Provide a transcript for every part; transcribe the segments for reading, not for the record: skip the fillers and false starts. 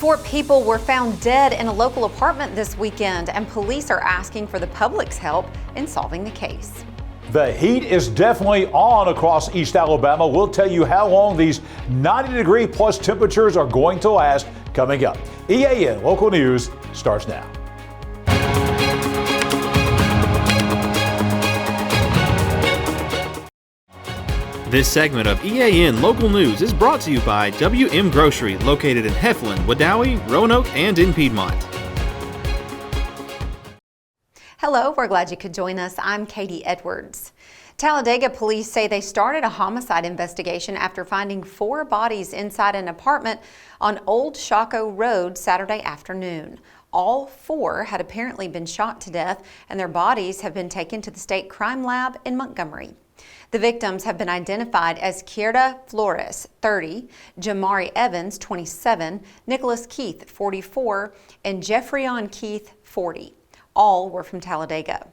4 people were found dead in a local apartment this weekend, and police are asking for the public's help in solving the case. The heat is definitely on across East Alabama. We'll tell you how long these 90-degree plus temperatures are going to last coming up. EAN Local News starts now. This segment of EAN Local News is brought to you by WM Grocery, located in Heflin, Wadowee, Roanoke, and in Piedmont. Hello, we're glad you could join us. I'm Katie Edwards. Talladega police say they started a homicide investigation after finding 4 bodies inside an apartment on Old Shaco Road Saturday afternoon. All 4 had apparently been shot to death, and their bodies have been taken to the state crime lab in Montgomery. The victims have been identified as Kierda Flores, 30, Jamari Evans, 27, Nicholas Keith, 44, and Jeffreyon Keith, 40. All were from Talladega.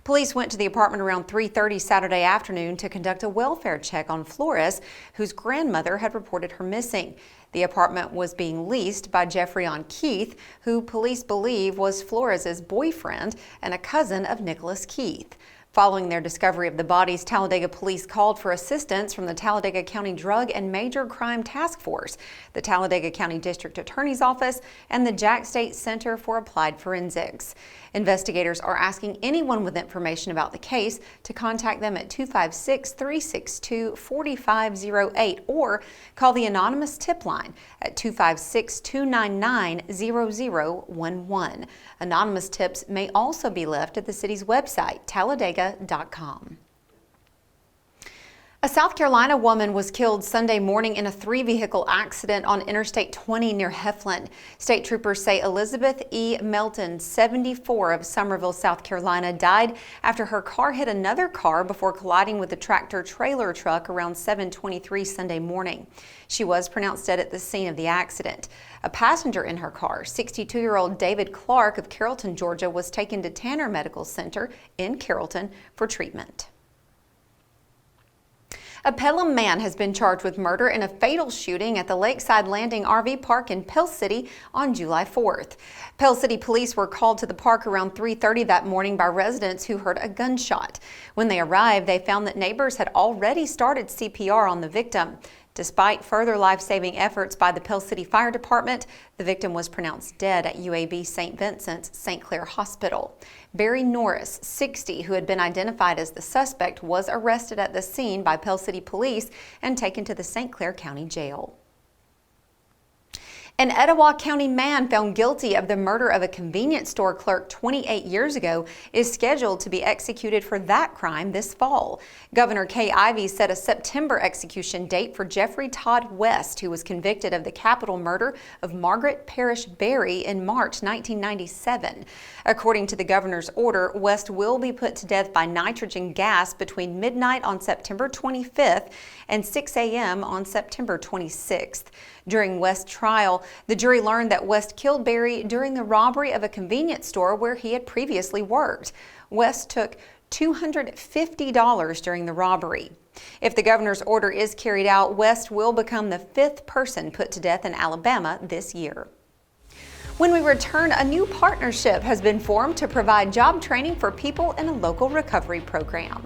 Police went to the apartment around 3:30 Saturday afternoon to conduct a welfare check on Flores, whose grandmother had reported her missing. The apartment was being leased by Jeffreyon Keith, who police believe was Flores's boyfriend and a cousin of Nicholas Keith. Following their discovery of the bodies, Talladega police called for assistance from the Talladega County Drug and Major Crime Task Force, the Talladega County District Attorney's Office, and the Gadsden State Center for Applied Forensics. Investigators are asking anyone with information about the case to contact them at 256-362-4508 or call the anonymous tip line at 256-299-0011. Anonymous tips may also be left at the city's website, talladega.com. A South Carolina woman was killed Sunday morning in a 3-vehicle accident on Interstate 20 near Heflin. State troopers say Elizabeth E. Melton, 74, of Summerville, South Carolina, died after her car hit another car before colliding with a tractor-trailer truck around 7:23 Sunday morning. She was pronounced dead at the scene of the accident. A passenger in her car, 62-year-old David Clark of Carrollton, Georgia, was taken to Tanner Medical Center in Carrollton for treatment. A Pelham man has been charged with murder in a fatal shooting at the Lakeside Landing RV Park in Pell City on July 4th. Pell City police were called to the park around 3:30 that morning by residents who heard a gunshot. When they arrived, they found that neighbors had already started CPR on the victim. Despite further life-saving efforts by the Pell City Fire Department, the victim was pronounced dead at UAB St. Vincent's St. Clair Hospital. Barry Norris, 60, who had been identified as the suspect, was arrested at the scene by Pell City police and taken to the St. Clair County Jail. An Etowah County man found guilty of the murder of a convenience store clerk 28 years ago is scheduled to be executed for that crime this fall. Governor Kay Ivey set a September execution date for Jeffrey Todd West, who was convicted of the capital murder of Margaret Parrish Berry in March 1997. According to the governor's order, West will be put to death by nitrogen gas between midnight on September 25th and 6 a.m. on September 26th. During West's trial, the jury learned that West killed Berry during the robbery of a convenience store where he had previously worked. West took $250 during the robbery. If the governor's order is carried out, West will become the 5th person put to death in Alabama this year. When we return, a new partnership has been formed to provide job training for people in a local recovery program.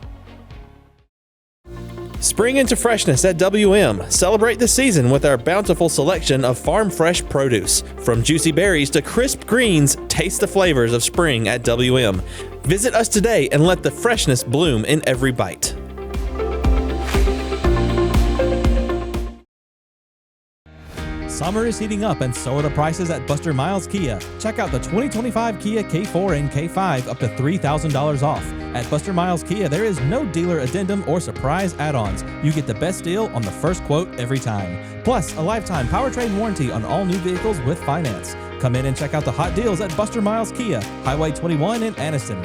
Spring into freshness at WM. Celebrate the season with our bountiful selection of farm fresh produce. From juicy berries to crisp greens, taste the flavors of spring at WM. Visit us today and let the freshness bloom in every bite. Summer is heating up and so are the prices at Buster Miles Kia. Check out the 2025 Kia K4 and K5 up to $3,000 off. At Buster Miles Kia, there is no dealer addendum or surprise add-ons. You get the best deal on the first quote every time. Plus, a lifetime powertrain warranty on all new vehicles with finance. Come in and check out the hot deals at Buster Miles Kia, Highway 21 in Anniston.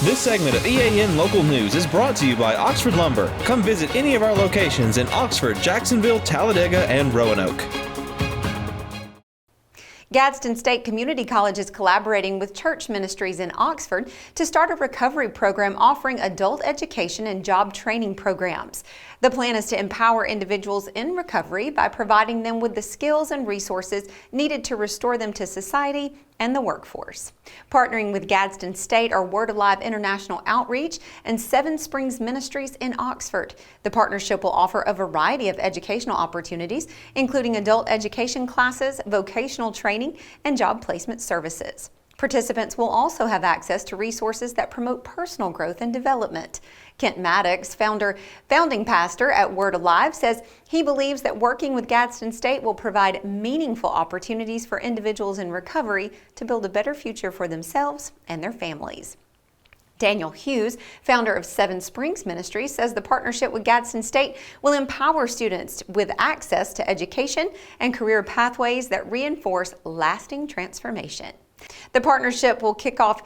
This segment of EAN Local News is brought to you by Oxford Lumber. Come visit any of our locations in Oxford, Jacksonville, Talladega, and Roanoke. Gadsden State Community College is collaborating with church ministries in Oxford to start a recovery program offering adult education and job training programs. The plan is to empower individuals in recovery by providing them with the skills and resources needed to restore them to society and the workforce. Partnering with Gadsden State are Word Alive International Outreach and Seven Springs Ministries in Oxford. The partnership will offer a variety of educational opportunities, including adult education classes, vocational training, and job placement services. Participants will also have access to resources that promote personal growth and development. Kent Maddox, founding pastor at Word Alive, says he believes that working with Gadsden State will provide meaningful opportunities for individuals in recovery to build a better future for themselves and their families. Daniel Hughes, founder of Seven Springs Ministries, says the partnership with Gadsden State will empower students with access to education and career pathways that reinforce lasting transformation. The partnership will kick off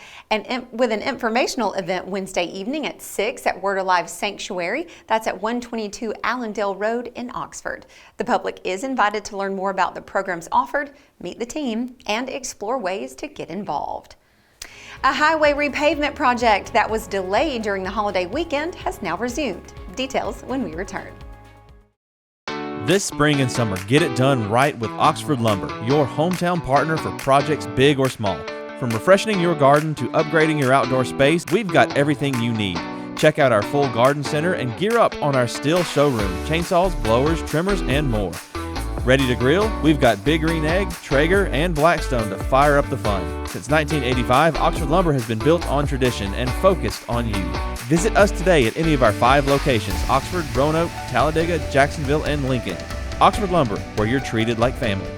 with an informational event Wednesday evening at 6 at Word Alive Sanctuary. That's at 122 Allendale Road in Oxford. The public is invited to learn more about the programs offered, meet the team, and explore ways to get involved. A highway repavement project that was delayed during the holiday weekend has now resumed. Details when we return. This spring and summer, get it done right with Oxford Lumber, your hometown partner for projects big or small. From refreshing your garden to upgrading your outdoor space, we've got everything you need. Check out our full garden center and gear up on our Stihl showroom, chainsaws, blowers, trimmers, and more. Ready to grill? We've got Big Green Egg, Traeger, and Blackstone to fire up the fun. Since 1985, Oxford Lumber has been built on tradition and focused on you. Visit us today at any of our 5 locations: Oxford, Roanoke, Talladega, Jacksonville, and Lincoln. Oxford Lumber, where you're treated like family.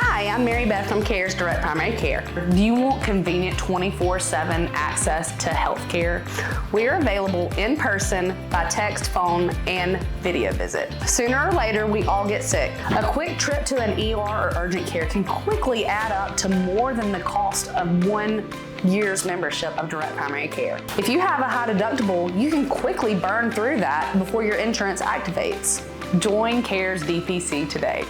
Hi, I'm Mary Beth from CARES Direct Primary Care. Do you want convenient 24/7 access to health care? We're available in person, by text, phone, and video visit. Sooner or later, we all get sick. A quick trip to an ER or urgent care can quickly add up to more than the cost of 1 year's membership of Direct Primary Care. If you have a high deductible, you can quickly burn through that before your insurance activates. Join CARES DPC today.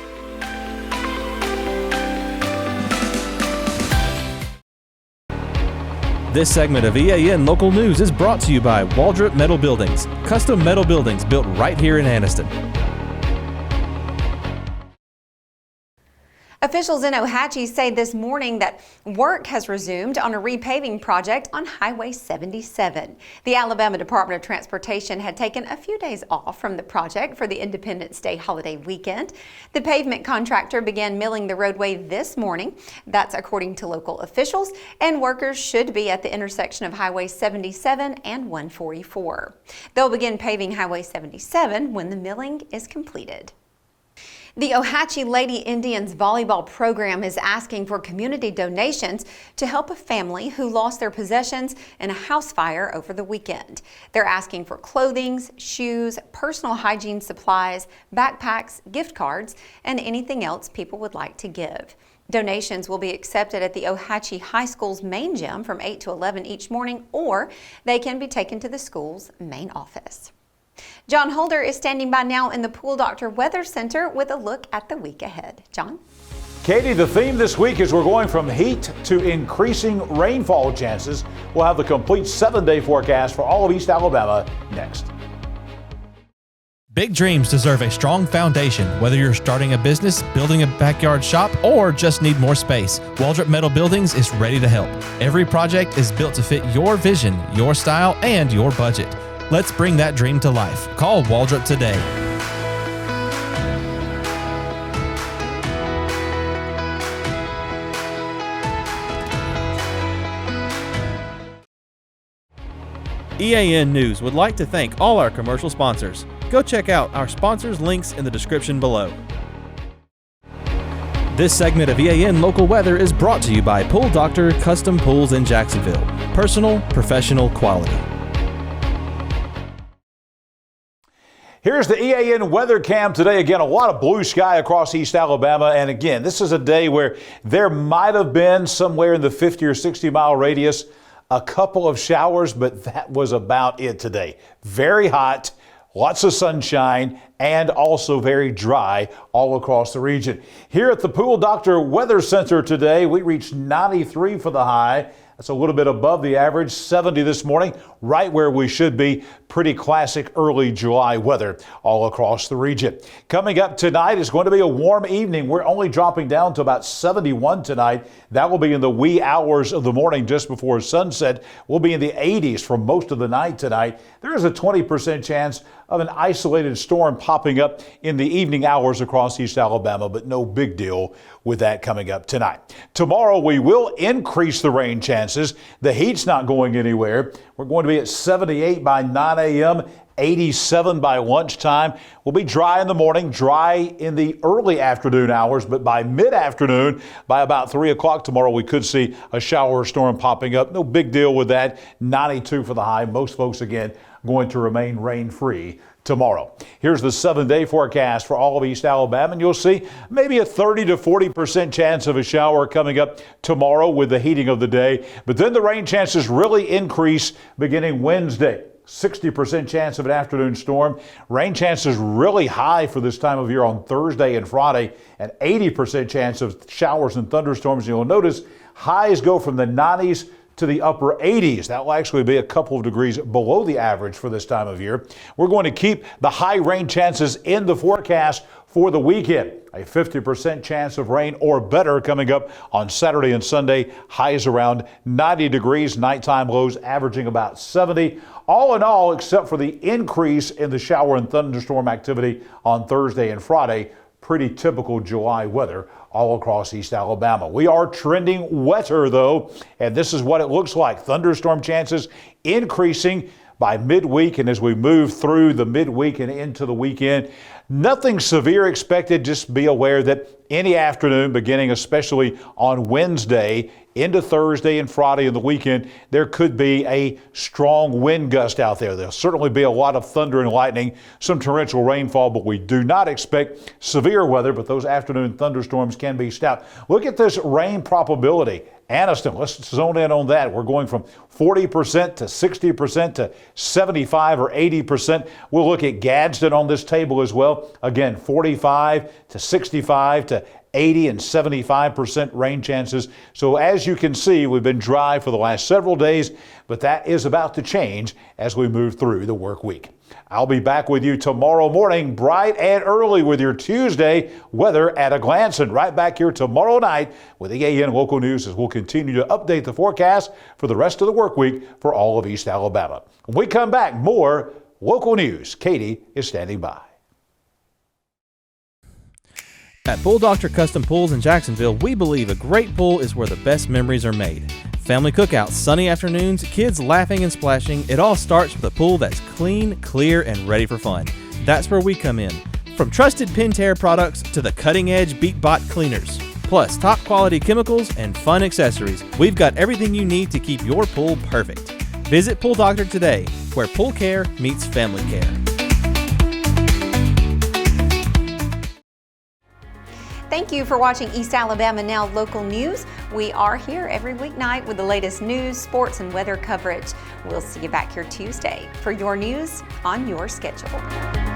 This segment of EAN Local News is brought to you by Waldrop Metal Buildings, custom metal buildings built right here in Anniston. Officials in Ohatchee say this morning that work has resumed on a repaving project on Highway 77. The Alabama Department of Transportation had taken a few days off from the project for the Independence Day holiday weekend. The pavement contractor began milling the roadway this morning. That's according to local officials, and workers should be at the intersection of Highway 77 and 144. They'll begin paving Highway 77 when the milling is completed. The Ohatchee Lady Indians volleyball program is asking for community donations to help a family who lost their possessions in a house fire over the weekend. They're asking for clothing, shoes, personal hygiene supplies, backpacks, gift cards, and anything else people would like to give. Donations will be accepted at the Ohatchee High School's main gym from 8 to 11 each morning, or they can be taken to the school's main office. John Holder is standing by now in the Pool Doctor Weather Center with a look at the week ahead. John? Katie, the theme this week is we're going from heat to increasing rainfall chances. We'll have the complete 7-day forecast for all of East Alabama next. Big dreams deserve a strong foundation. Whether you're starting a business, building a backyard shop, or just need more space, Waldrop Metal Buildings is ready to help. Every project is built to fit your vision, your style, and your budget. Let's bring that dream to life. Call Waldrop today. EAN News would like to thank all our commercial sponsors. Go check out our sponsors' links in the description below. This segment of EAN Local Weather is brought to you by Pool Doctor Custom Pools in Jacksonville. Personal, professional, quality. Here's the EAN weather cam today. Again, a lot of blue sky across East Alabama. And again, this is a day where there might have been somewhere in the 50 or 60 mile radius a couple of showers, but that was about it today. Very hot, lots of sunshine, and also very dry all across the region. Here at the Pool Doctor Weather Center today, we reached 93 for the high. That's a little bit above the average. 70 this morning, right where we should be. Pretty classic early July weather all across the region. Coming up tonight is going to be a warm evening. We're only dropping down to about 71 tonight. That will be in the wee hours of the morning just before sunset. We'll be in the 80s for most of the night tonight. There is a 20% chance of an isolated storm popping up in the evening hours across East Alabama, but no big deal with that coming up tonight. Tomorrow we will increase the rain chances. The heat's not going anywhere. We're going to be at 78 by 9 a.m., 87 by lunchtime. We'll be dry in the morning, dry in the early afternoon hours, but by mid-afternoon, by about 3 o'clock tomorrow, we could see a shower or storm popping up. No big deal with that. 92 for the high. Most folks, again, going to remain rain-free tomorrow. Here's the 7-day forecast for all of East Alabama, and you'll see maybe a 30 to 40% chance of a shower coming up tomorrow with the heating of the day. But then the rain chances really increase beginning Wednesday. 60% chance of an afternoon storm. Rain chances really high for this time of year on Thursday and Friday, and 80% chance of showers and thunderstorms. You'll notice highs go from the 90s to the upper 80s. That will actually be a couple of degrees below the average for this time of year. We're going to keep the high rain chances in the forecast for the weekend. A 50% chance of rain or better coming up on Saturday and Sunday. Highs around 90 degrees, nighttime lows averaging about 70. All in all, except for the increase in the shower and thunderstorm activity on Thursday and Friday, pretty typical July weather all across East Alabama. We are trending wetter though, and this is what it looks like. Thunderstorm chances increasing by midweek, and as we move through the midweek and into the weekend, nothing severe expected. Just be aware that any afternoon, beginning especially on Wednesday into Thursday and Friday and the weekend, there could be a strong wind gust out there. There'll certainly be a lot of thunder and lightning, some torrential rainfall, but we do not expect severe weather, but those afternoon thunderstorms can be stout. Look at this rain probability. Anniston, let's zone in on that. We're going from 40% to 60% to 75 or 80%. We'll look at Gadsden on this table as well. Again, 45 to 65 to 80 and 75% rain chances. So as you can see, we've been dry for the last several days, but that is about to change as we move through the work week. I'll be back with you tomorrow morning, bright and early, with your Tuesday weather at a glance, and right back here tomorrow night with EAN Local News as we'll continue to update the forecast for the rest of the work week for all of East Alabama. When we come back, more local news. Katie is standing by. At Pool Doctor Custom Pools in Jacksonville, we believe a great pool is where the best memories are made. Family cookouts, sunny afternoons, kids laughing and splashing, it all starts with a pool that's clean, clear, and ready for fun. That's where we come in. From trusted Pentair products to the cutting-edge BeatBot cleaners, plus top-quality chemicals and fun accessories, we've got everything you need to keep your pool perfect. Visit Pool Doctor today, where pool care meets family care. Thank you for watching East Alabama Now Local News. We are here every weeknight with the latest news, sports, and weather coverage. We'll see you back here Tuesday for your news on your schedule.